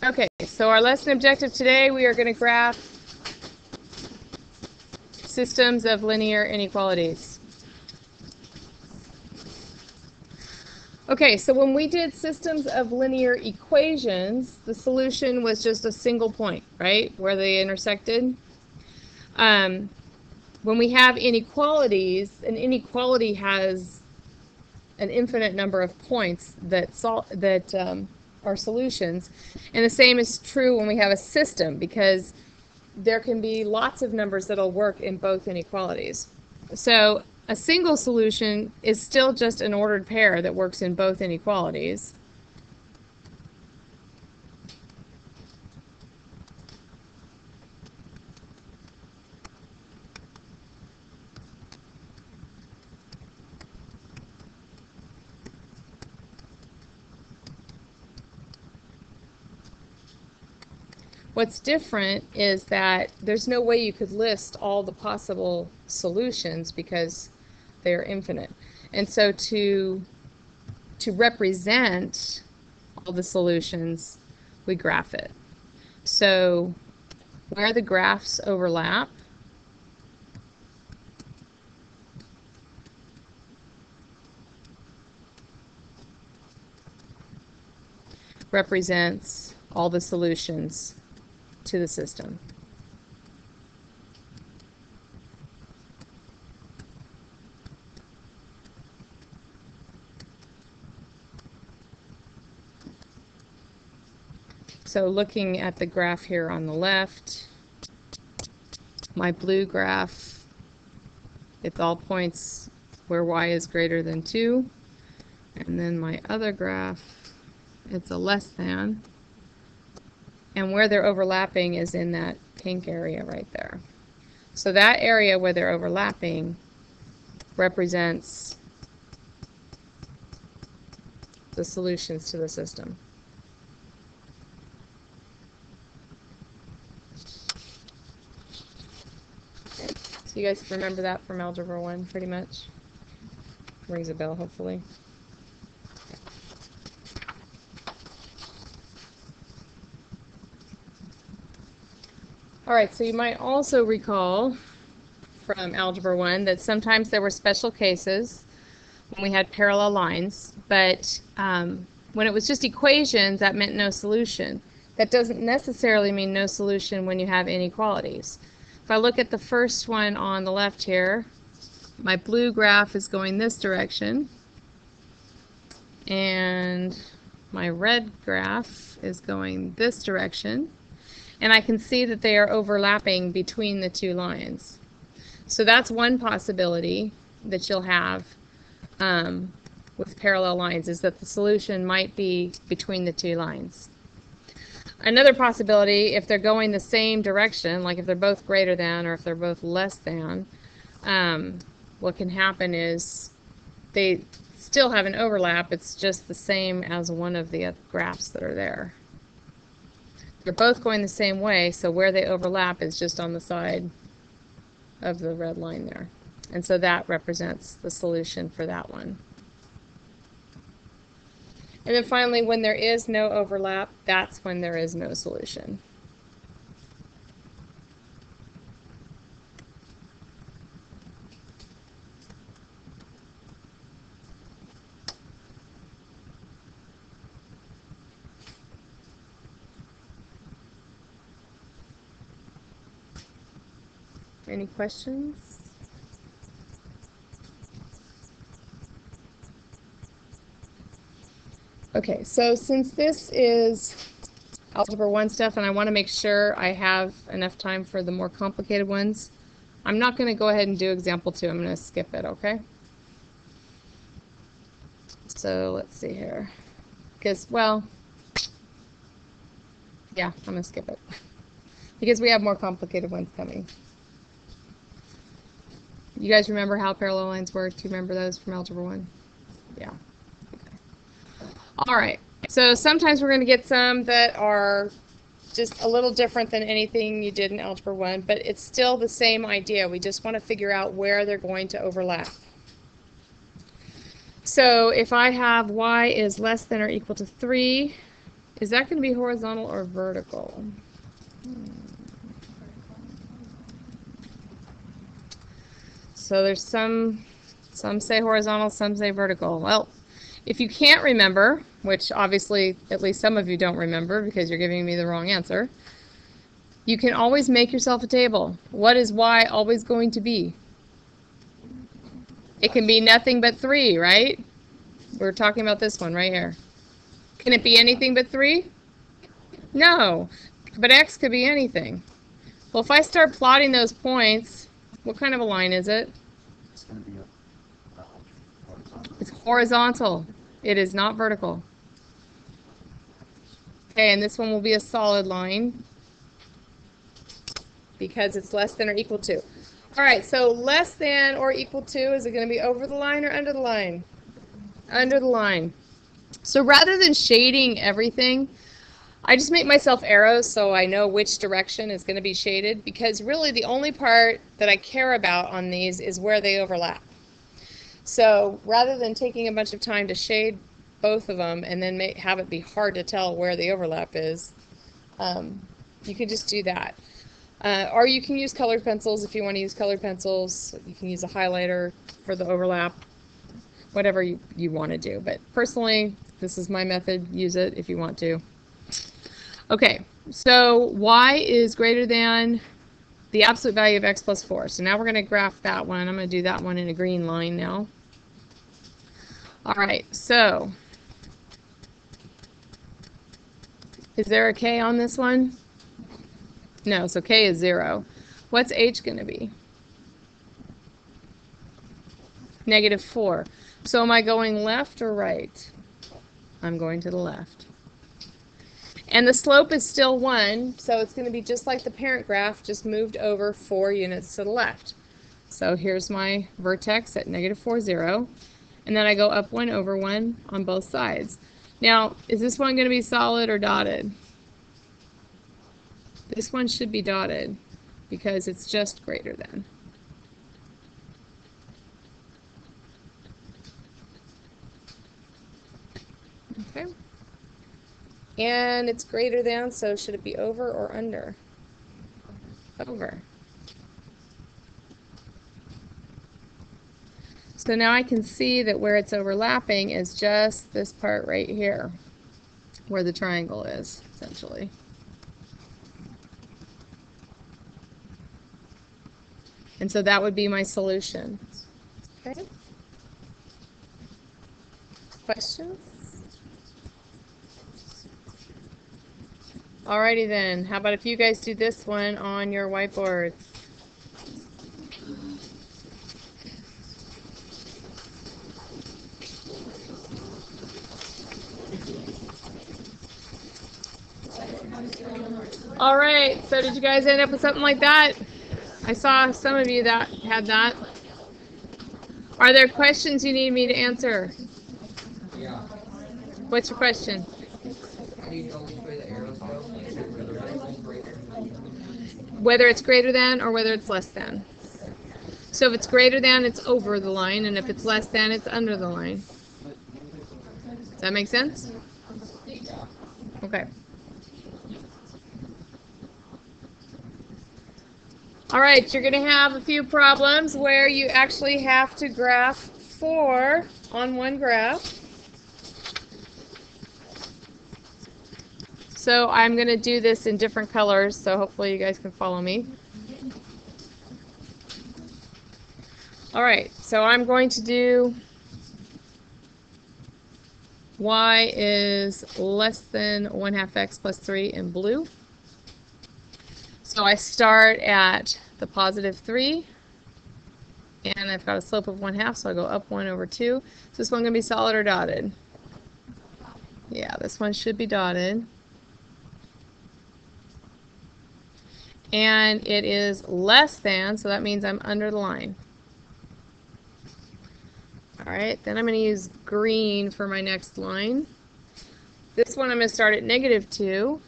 Okay, so our lesson objective today, we are going to graph systems of linear inequalities. Okay, so when we did systems of linear equations, the solution was just a single point, right, where they intersected. When we have inequalities, an inequality has an infinite number of points that are solutions, and the same is true when we have a system, because there can be lots of numbers that'll work in both inequalities. So a single solution is still just an ordered pair that works in both inequalities. What's different is that there's no way you could list all the possible solutions because they're infinite. And so to represent all the solutions, we graph it. So where the graphs overlap, represents all the solutions to the system. So looking at the graph here on the left, my blue graph, it's all points where y is greater than 2. And then my other graph, it's a less than. And where they're overlapping is in that pink area right there. So that area where they're overlapping represents the solutions to the system. So you guys remember that from Algebra 1 pretty much? Rings a bell, hopefully. All right, so you might also recall from Algebra 1 that sometimes there were special cases when we had parallel lines, but when it was just equations, that meant no solution. That doesn't necessarily mean no solution when you have inequalities. If I look at the first one on the left here, my blue graph is going this direction, and my red graph is going this direction, and I can see that they are overlapping between the two lines. So that's one possibility that you'll have with parallel lines, is that the solution might be between the two lines. Another possibility, if they're going the same direction, like if they're both greater than or if they're both less than, what can happen is they still have an overlap. It's just the same as one of the graphs that are there. They're both going the same way, so where they overlap is just on the side of the red line there. And so that represents the solution for that one. And then finally, when there is no overlap, that's when there is no solution. Any questions? Okay, so since this is Algebra 1 stuff, and I want to make sure I have enough time for the more complicated ones, I'm not going to go ahead and do example 2. I'm going to skip it, okay? So let's see here. Because, well, yeah, I'm going to skip it. Because we have more complicated ones coming. You guys remember how parallel lines work? Do you remember those from Algebra 1? Yeah. Okay. All right. So sometimes we're going to get some that are just a little different than anything you did in Algebra 1, but it's still the same idea. We just want to figure out where they're going to overlap. So if I have y is less than or equal to 3, Is that going to be horizontal or vertical? So there's some say horizontal, some say vertical. Well, if you can't remember, which obviously at least some of you don't remember because you're giving me the wrong answer, you can always make yourself a table. What is y always going to be? It can be nothing but 3, right? We're talking about this one right here. Can it be anything but 3? No, but x could be anything. Well, if I start plotting those points, what kind of a line is it? It's going to be It's horizontal. It is not vertical. Okay, and this one will be a solid line because it's less than or equal to. All right, so less than or equal to, is it going to be over the line or under the line? Under the line. So rather than shading everything, I just make myself arrows so I know which direction is going to be shaded, because really the only part that I care about on these is where they overlap. So rather than taking a bunch of time to shade both of them and then have it be hard to tell where the overlap is, you can just do that. Or you can use colored pencils if you want to use colored pencils. You can use a highlighter for the overlap, whatever you want to do. But personally, this is my method. Use it if you want to. Okay, so y is greater than the absolute value of x plus 4. So now we're going to graph that one. I'm going to do that one in a green line now. All right, so is there a k on this one? No, so k is 0. What's h going to be? -4. So am I going left or right? I'm going to the left. And the slope is still 1, so it's going to be just like the parent graph, just moved over 4 units to the left. So here's my vertex at -4, 0. And then I go up 1 over 1 on both sides. Now, is this one going to be solid or dotted? This one should be dotted because it's just greater than. Okay. And it's greater than, so should it be over or under? Over. So now I can see that where it's overlapping is just this part right here, where the triangle is, essentially. And so that would be my solution. Okay. Questions? Alrighty then. How about if you guys do this one on your whiteboards? All right, so did you guys end up with something like that? I saw some of you that had that. Are there questions you need me to answer? Yeah. What's your question? How do you know which way the arrows go? Whether it's greater than or whether it's less than. So if it's greater than, it's over the line, and if it's less than, it's under the line. Does that make sense? Okay. All right, you're going to have a few problems where you actually have to graph 4 on one graph. So I'm going to do this in different colors, so hopefully you guys can follow me. All right, so I'm going to do y is less than 1/2 x plus 3 in blue. So I start at the +3, and I've got a slope of 1/2, so I go up 1 over 2. Is this one going to be solid or dotted? Yeah, this one should be dotted. And it is less than, so that means I'm under the line. All right, then I'm going to use green for my next line. This one I'm going to start at -2.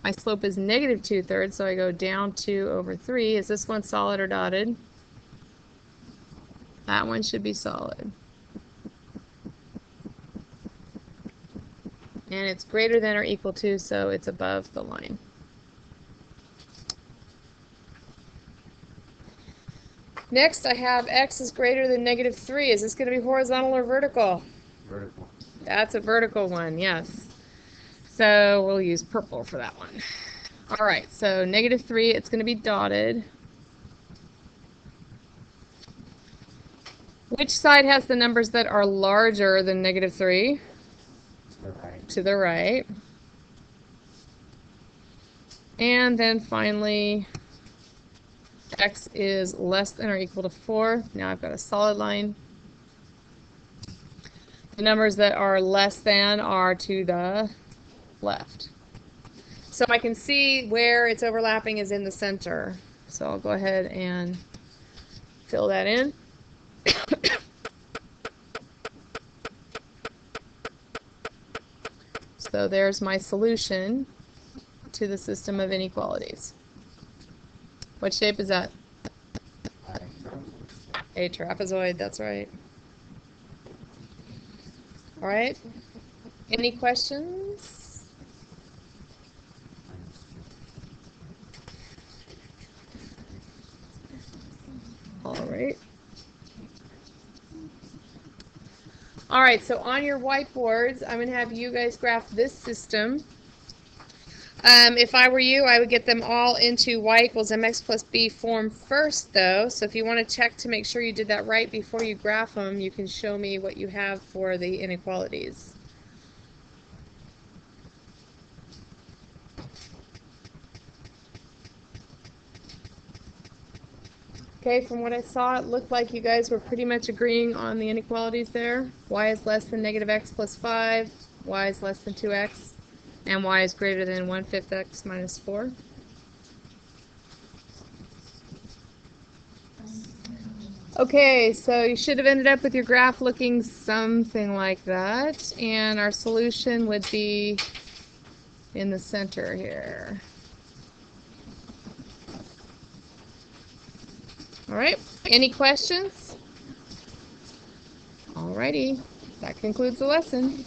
My slope is -2/3, so I go down 2 over 3. Is this one solid or dotted? That one should be solid. And it's greater than or equal to, so it's above the line. Next, I have x is greater than -3. Is this going to be horizontal or vertical? Vertical. That's a vertical one, yes. So we'll use purple for that one. All right, so -3, it's going to be dotted. Which side has the numbers that are larger than -3? To the right. To the right. And then finally, x is less than or equal to 4. Now I've got a solid line. The numbers that are less than are to the left. So I can see where it's overlapping is in the center. So I'll go ahead and fill that in. So there's my solution to the system of inequalities. What shape is that? A trapezoid, that's right. All right. Any questions? All right. All right, so on your whiteboards, I'm going to have you guys graph this system. If I were you, I would get them all into y equals mx plus b form first, though. So if you want to check to make sure you did that right before you graph them, you can show me what you have for the inequalities. Okay, from what I saw, it looked like you guys were pretty much agreeing on the inequalities there. Y is less than -x plus 5, y is less than 2x, and y is greater than 1/5 x minus 4. Okay, so you should have ended up with your graph looking something like that, and our solution would be in the center here. All right, any questions? All righty, that concludes the lesson.